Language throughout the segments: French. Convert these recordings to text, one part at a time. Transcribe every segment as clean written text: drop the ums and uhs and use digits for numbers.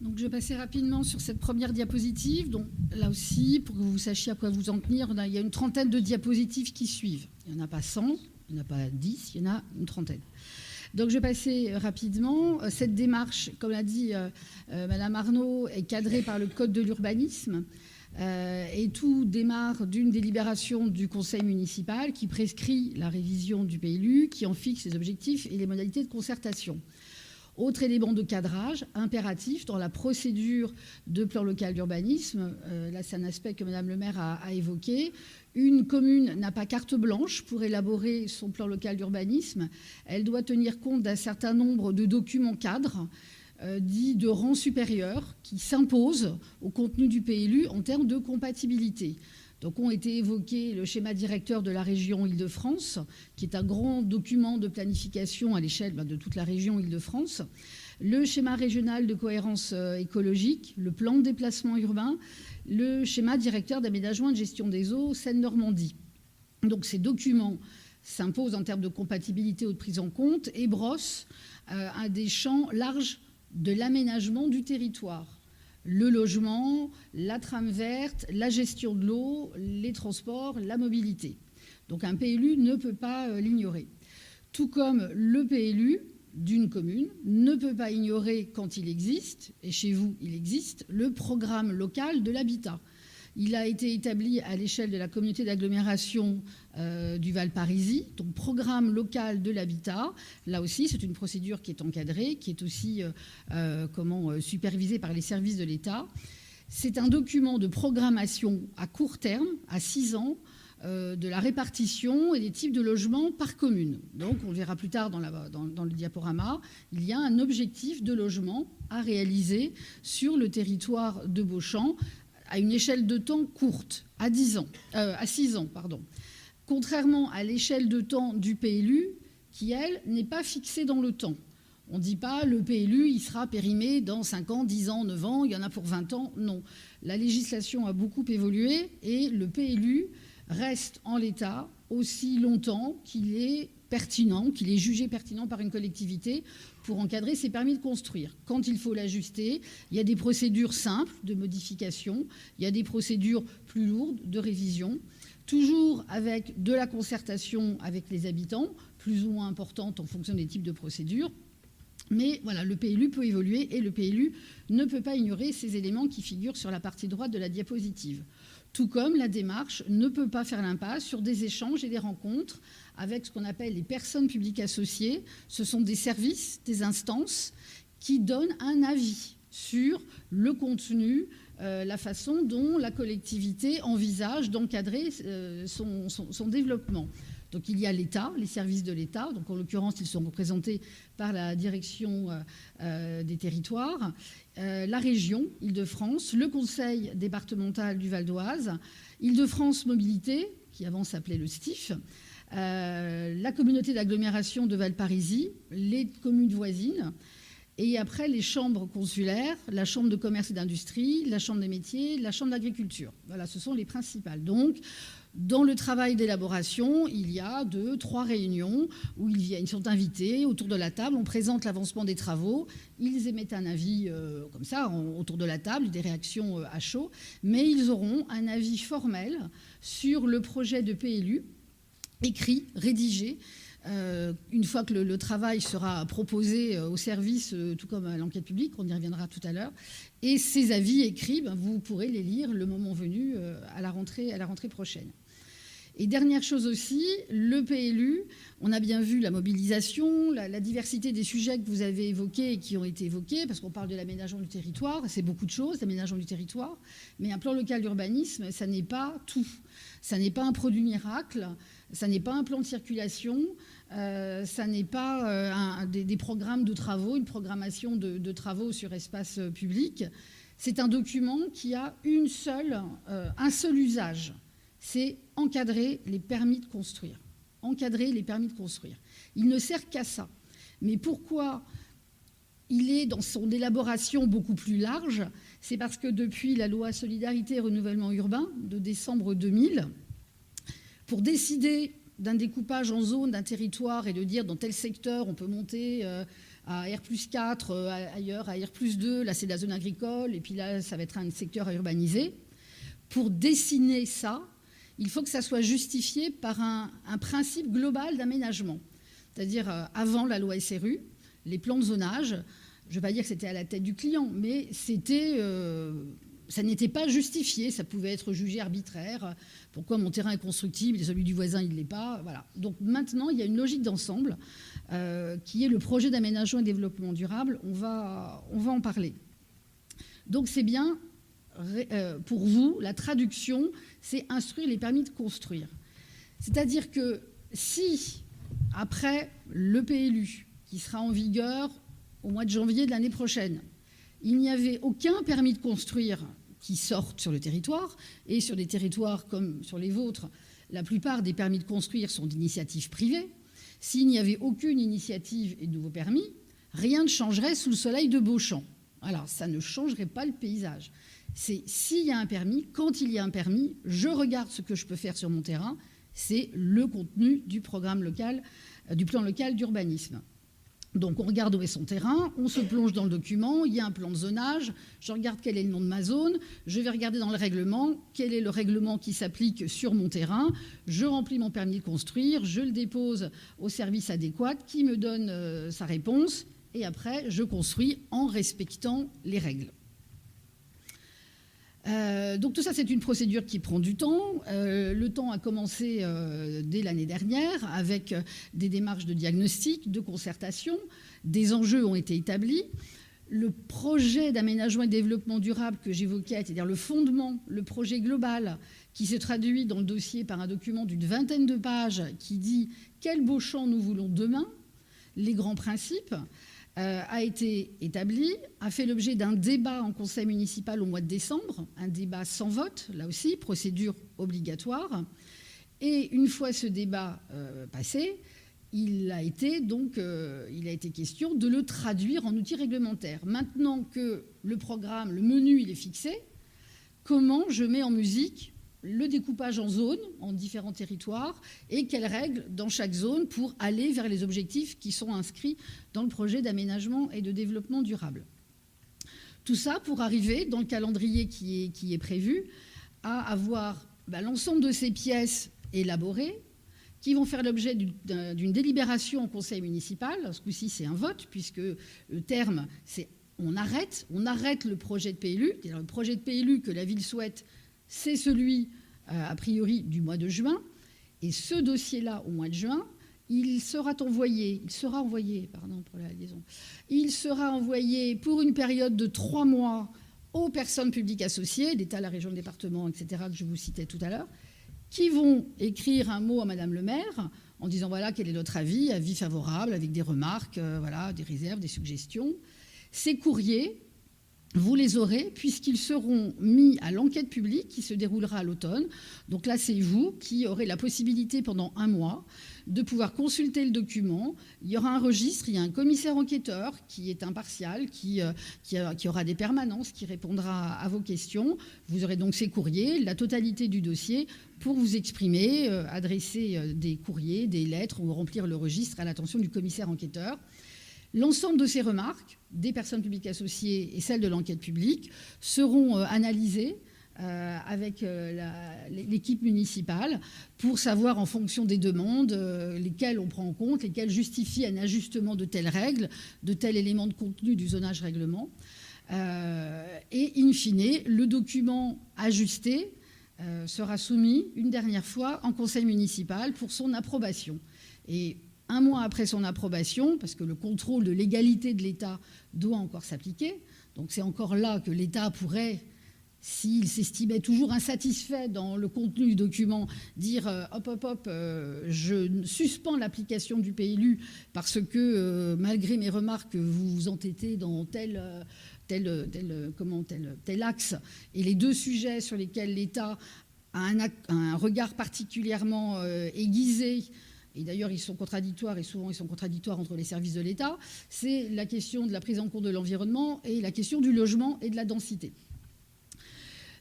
Donc, je vais passer rapidement sur cette première diapositive. Donc, là aussi, pour que vous sachiez à quoi vous en tenir, il y a une trentaine de diapositives qui suivent. Il n'y en a pas 100, il n'y en a pas 10, il y en a une trentaine. Donc, je vais passer rapidement. Cette démarche, comme l'a dit Madame Arnaud, est cadrée par le Code de l'urbanisme. Et tout démarre d'une délibération du conseil municipal qui prescrit la révision du PLU, qui en fixe les objectifs et les modalités de concertation. Autre élément de cadrage impératif dans la procédure de plan local d'urbanisme, là c'est un aspect que Madame le maire a évoqué, une commune n'a pas carte blanche pour élaborer son plan local d'urbanisme, elle doit tenir compte d'un certain nombre de documents cadres, dits de rang supérieur, qui s'imposent au contenu du PLU en termes de compatibilité. Donc ont été évoqués le schéma directeur de la région Île-de-France, qui est un grand document de planification à l'échelle de toute la région Île-de-France, le schéma régional de cohérence écologique, le plan de déplacement urbain, le schéma directeur d'aménagement et de gestion des eaux Seine-Normandie. Donc ces documents s'imposent en termes de compatibilité ou de prise en compte et brossent un des champs larges de l'aménagement du territoire. Le logement, la trame verte, la gestion de l'eau, les transports, la mobilité. Donc un PLU ne peut pas l'ignorer. Tout comme le PLU d'une commune ne peut pas ignorer quand il existe, et chez vous il existe, le programme local de l'habitat. Il a été établi à l'échelle de la communauté d'agglomération du Val-Parisis, donc programme local de l'habitat. Là aussi, c'est une procédure qui est encadrée, qui est aussi supervisée par les services de l'État. C'est un document de programmation à court terme, à 6 ans, de la répartition et des types de logements par commune. Donc, on le verra plus tard dans le diaporama, il y a un objectif de logement à réaliser sur le territoire de Beauchamp, à une échelle de temps courte, à 6 ans. Contrairement à l'échelle de temps du PLU, qui, elle, n'est pas fixée dans le temps. On ne dit pas le PLU, il sera périmé dans 5 ans, 10 ans, 9 ans, il y en a pour 20 ans. Non. La législation a beaucoup évolué et le PLU reste en l'état aussi longtemps qu'il est pertinent, qu'il est jugé pertinent par une collectivité pour encadrer ses permis de construire. Quand il faut l'ajuster, il y a des procédures simples de modification, il y a des procédures plus lourdes de révision, toujours avec de la concertation avec les habitants, plus ou moins importante en fonction des types de procédures. Mais voilà, le PLU peut évoluer et le PLU ne peut pas ignorer ces éléments qui figurent sur la partie droite de la diapositive. Tout comme la démarche ne peut pas faire l'impasse sur des échanges et des rencontres avec ce qu'on appelle les personnes publiques associées. Ce sont des services, des instances qui donnent un avis sur le contenu, la façon dont la collectivité envisage d'encadrer son développement. Donc il y a l'État, les services de l'État, donc en l'occurrence ils sont représentés par la direction des territoires, la région Île-de-France, le conseil départemental du Val d'Oise, Île-de-France Mobilité, qui avant s'appelait le STIF, la communauté d'agglomération de Val-Parisis, les communes voisines, et après les chambres consulaires, la chambre de commerce et d'industrie, la chambre des métiers, la chambre d'agriculture. Voilà, ce sont les principales. Donc, dans le travail d'élaboration, il y a 2-3 réunions où ils sont invités autour de la table, on présente l'avancement des travaux, ils émettent un avis comme ça autour de la table, des réactions à chaud, mais ils auront un avis formel sur le projet de PLU, écrit, rédigé, une fois que le travail sera proposé au service, tout comme à l'enquête publique, on y reviendra tout à l'heure, et ces avis écrits, vous pourrez les lire le moment venu à la rentrée prochaine. Et dernière chose aussi, le PLU, on a bien vu la mobilisation, la diversité des sujets que vous avez évoqués et qui ont été évoqués, parce qu'on parle de l'aménagement du territoire, c'est beaucoup de choses, l'aménagement du territoire, mais un plan local d'urbanisme, ça n'est pas tout. Ça n'est pas un produit miracle, ça n'est pas un plan de circulation, ça n'est pas des programmes de travaux, une programmation de travaux sur espace public. C'est un document qui a un seul usage, c'est encadrer les permis de construire. Encadrer les permis de construire. Il ne sert qu'à ça. Mais pourquoi il est dans son élaboration beaucoup plus large? C'est parce que depuis la loi Solidarité et Renouvellement Urbain de décembre 2000, pour décider d'un découpage en zone d'un territoire et de dire dans tel secteur on peut monter à R+4, ailleurs à R+2, là c'est de la zone agricole, et puis là ça va être un secteur à urbaniser. Pour dessiner ça, il faut que ça soit justifié par un principe global d'aménagement. C'est-à-dire avant la loi SRU, les plans de zonage, je ne vais pas dire que c'était à la tête du client, mais ça n'était pas justifié, ça pouvait être jugé arbitraire. Pourquoi mon terrain est constructible et celui du voisin, il ne l'est pas, voilà. Donc maintenant, il y a une logique d'ensemble qui est le projet d'aménagement et développement durable. On va en parler. Donc c'est bien, pour vous, la traduction, c'est instruire les permis de construire. C'est-à-dire que si, après le PLU, qui sera en vigueur au mois de janvier de l'année prochaine, il n'y avait aucun permis de construire qui sortent sur le territoire, et sur des territoires comme sur les vôtres, la plupart des permis de construire sont d'initiatives privées. S'il n'y avait aucune initiative et de nouveaux permis, rien ne changerait sous le soleil de Beauchamp. Alors, ça ne changerait pas le paysage. C'est s'il y a un permis, quand il y a un permis, je regarde ce que je peux faire sur mon terrain, c'est le contenu du programme local, du plan local d'urbanisme. Donc on regarde où est son terrain, on se plonge dans le document, il y a un plan de zonage, je regarde quel est le nom de ma zone, je vais regarder dans le règlement quel est le règlement qui s'applique sur mon terrain, je remplis mon permis de construire, je le dépose au service adéquat qui me donne sa réponse et après je construis en respectant les règles. Donc tout ça, c'est une procédure qui prend du temps. Le temps a commencé dès l'année dernière avec des démarches de diagnostic, de concertation. Des enjeux ont été établis. Le projet d'aménagement et de développement durable que j'évoquais, c'est-à-dire le fondement, le projet global, qui se traduit dans le dossier par un document d'une 20aine de pages qui dit quel Beauchamp nous voulons demain, les grands principes, a été établi, a fait l'objet d'un débat en conseil municipal au mois de décembre, un débat sans vote, là aussi, procédure obligatoire. Et une fois ce débat passé, il a été question de le traduire en outil réglementaire. Maintenant que le programme, le menu, il est fixé, comment je mets en musique le découpage en zones, en différents territoires, et quelles règles dans chaque zone pour aller vers les objectifs qui sont inscrits dans le projet d'aménagement et de développement durable. Tout ça pour arriver, dans le calendrier qui est prévu, à avoir l'ensemble de ces pièces élaborées, qui vont faire l'objet d'une délibération en conseil municipal. Ce coup-ci, c'est un vote, puisque le terme, c'est on arrête le projet de PLU. Le projet de PLU que la ville souhaite, c'est celui, a priori, du mois de juin. Et ce dossier-là, au mois de juin, il sera envoyé pour une période de 3 mois aux personnes publiques associées, l'État, la région, le département, etc., que je vous citais tout à l'heure, qui vont écrire un mot à Madame le maire en disant voilà quel est notre avis favorable, avec des remarques, des réserves, des suggestions. Ces courriers, vous les aurez puisqu'ils seront mis à l'enquête publique qui se déroulera à l'automne. Donc là, c'est vous qui aurez la possibilité pendant 1 mois de pouvoir consulter le document. Il y aura un registre, il y a un commissaire enquêteur qui est impartial, qui aura des permanences, qui répondra à vos questions. Vous aurez donc ces courriers, la totalité du dossier pour vous exprimer, adresser des courriers, des lettres ou remplir le registre à l'attention du commissaire enquêteur. L'ensemble de ces remarques, des personnes publiques associées et celles de l'enquête publique, seront analysées avec l'équipe municipale pour savoir en fonction des demandes lesquelles on prend en compte, lesquelles justifient un ajustement de telles règles, de tels éléments de contenu du zonage règlement. Et in fine, le document ajusté sera soumis une dernière fois en conseil municipal pour son approbation. Et 1 mois après son approbation, parce que le contrôle de légalité de l'État doit encore s'appliquer, donc c'est encore là que l'État pourrait, s'il s'estimait toujours insatisfait dans le contenu du document, dire je suspends l'application du PLU parce que malgré mes remarques, vous vous entêtez dans tel axe, et les 2 sujets sur lesquels l'État a un regard particulièrement aiguisé. Et d'ailleurs, ils sont contradictoires, et souvent ils sont contradictoires entre les services de l'État, c'est la question de la prise en compte de l'environnement et la question du logement et de la densité.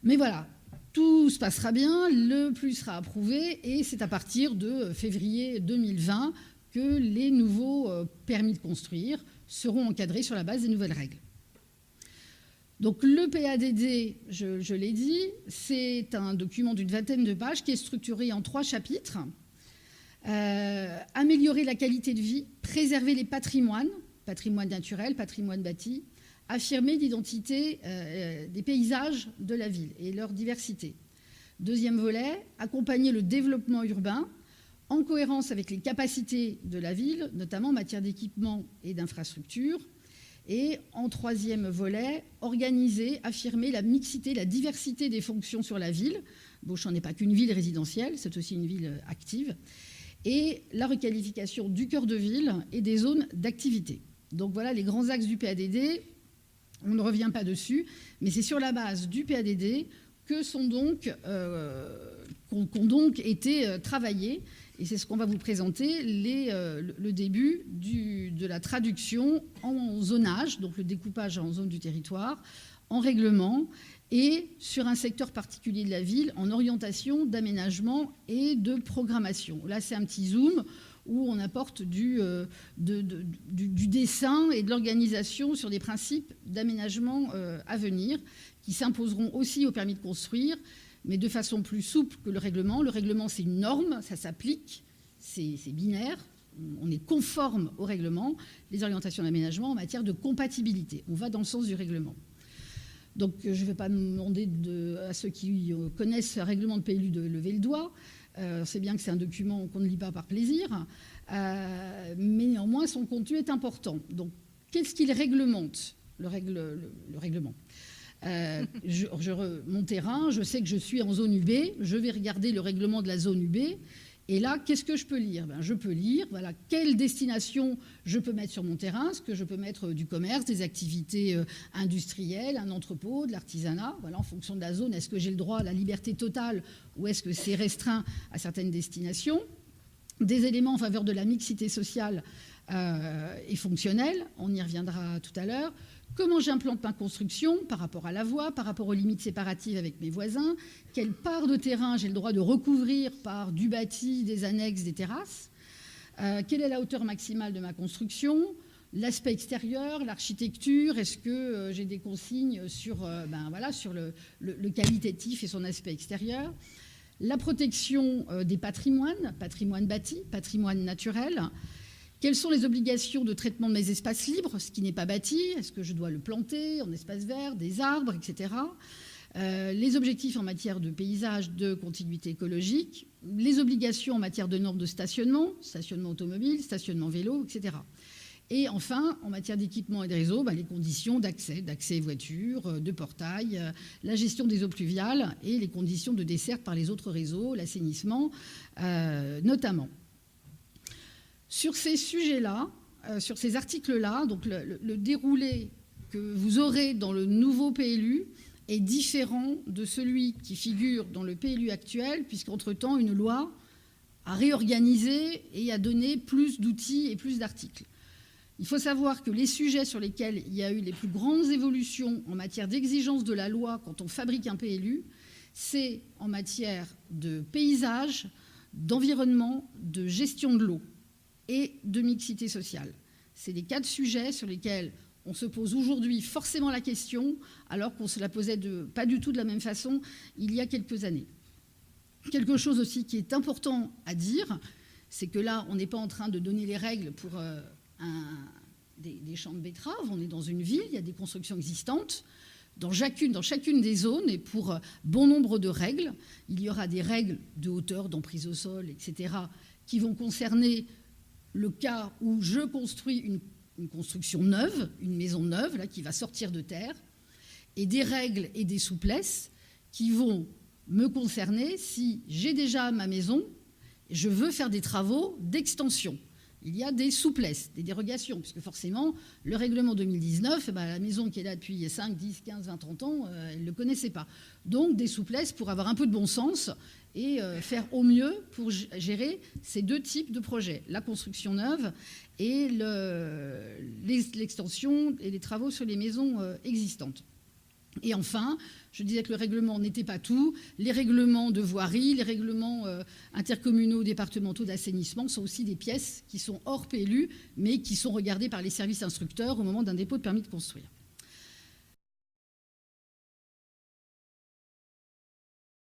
Mais voilà, Tout se passera bien, le PLU sera approuvé et c'est à partir de février 2020 que les nouveaux permis de construire seront encadrés sur la base des nouvelles règles. Donc le PADD, je l'ai dit, c'est un document d'une vingtaine de pages qui est structuré en 3 chapitres. Améliorer la qualité de vie, préserver les patrimoines, patrimoine naturel, patrimoine bâti, affirmer l'identité des paysages de la ville et leur diversité. Deuxième volet, accompagner le développement urbain en cohérence avec les capacités de la ville, notamment en matière d'équipement et d'infrastructures. Et en troisième volet, organiser, affirmer la mixité, la diversité des fonctions sur la ville. Beauchamp n'est pas qu'une ville résidentielle, c'est aussi une ville active. Et la requalification du cœur de ville et des zones d'activité. Donc voilà les grands axes du PADD. On ne revient pas dessus, mais c'est sur la base du PADD que qu'ont donc été travaillés. Et c'est ce qu'on va vous présenter, le début de la traduction en zonage, donc le découpage en zone du territoire, en règlement, et sur un secteur particulier de la ville, en orientation, d'aménagement et de programmation. Là, c'est un petit zoom où on apporte du dessin et de l'organisation sur des principes d'aménagement à venir, qui s'imposeront aussi au permis de construire, mais de façon plus souple que le règlement. Le règlement, c'est une norme, ça s'applique, c'est binaire, on est conforme au règlement. Les orientations d'aménagement en matière de compatibilité, on va dans le sens du règlement. Donc je ne vais pas demander à ceux qui connaissent le règlement de PLU de lever le doigt. C'est bien que c'est un document qu'on ne lit pas par plaisir, mais néanmoins son contenu est important. Donc qu'est-ce qu'il réglemente, le règlement? Mon terrain, je sais que je suis en zone UB, je vais regarder le règlement de la zone UB, et là, qu'est-ce que je peux lire? Je peux lire, voilà, quelle destination je peux mettre sur mon terrain, est-ce que je peux mettre du commerce, des activités industrielles, un entrepôt, de l'artisanat, voilà, en fonction de la zone, est-ce que j'ai le droit à la liberté totale ou est-ce que c'est restreint à certaines destinations? Des éléments en faveur de la mixité sociale et fonctionnelle, on y reviendra tout à l'heure. Comment j'implante ma construction par rapport à la voie, par rapport aux limites séparatives avec mes voisins? Quelle part de terrain j'ai le droit de recouvrir par du bâti, des annexes, des terrasses? Quelle est la hauteur maximale de ma construction? L'aspect extérieur, l'architecture, est-ce que j'ai des consignes sur, sur le qualitatif et son aspect extérieur? La protection des patrimoines, patrimoine bâti, patrimoine naturel. Quelles sont les obligations de traitement de mes espaces libres, ce qui n'est pas bâti? Est-ce que je dois le planter en espace vert, des arbres, etc. Les objectifs en matière de paysage, de continuité écologique, les obligations en matière de normes de stationnement, stationnement automobile, stationnement vélo, etc. Et enfin, en matière d'équipement et de réseau, les conditions d'accès voiture, de portail, la gestion des eaux pluviales et les conditions de desserte par les autres réseaux, l'assainissement notamment. Sur ces sujets-là, sur ces articles-là, donc le déroulé que vous aurez dans le nouveau PLU est différent de celui qui figure dans le PLU actuel, puisqu'entre-temps, une loi a réorganisé et a donné plus d'outils et plus d'articles. Il faut savoir que les sujets sur lesquels il y a eu les plus grandes évolutions en matière d'exigence de la loi quand on fabrique un PLU, c'est en matière de paysage, d'environnement, de gestion de l'eau et de mixité sociale. C'est les 4 sujets sur lesquels on se pose aujourd'hui forcément la question, alors qu'on se la posait pas du tout de la même façon il y a quelques années. Quelque chose aussi qui est important à dire, c'est que là, on n'est pas en train de donner les règles pour des champs de betteraves, on est dans une ville, il y a des constructions existantes. Dans chacune des zones, et pour bon nombre de règles, il y aura des règles de hauteur, d'emprise au sol, etc., qui vont concerner le cas où je construis une construction neuve, une maison neuve, là, qui va sortir de terre, et des règles et des souplesses qui vont me concerner si j'ai déjà ma maison, je veux faire des travaux d'extension. Il y a des souplesses, des dérogations, puisque forcément, le règlement 2019, la maison qui est là depuis 5, 10, 15, 20, 30 ans, elle ne le connaissait pas. Donc des souplesses pour avoir un peu de bon sens et faire au mieux pour gérer ces 2 types de projets, la construction neuve et l'extension et les travaux sur les maisons existantes. Et enfin, je disais que le règlement n'était pas tout. Les règlements de voirie, les règlements intercommunaux, départementaux d'assainissement sont aussi des pièces qui sont hors PLU, mais qui sont regardées par les services instructeurs au moment d'un dépôt de permis de construire.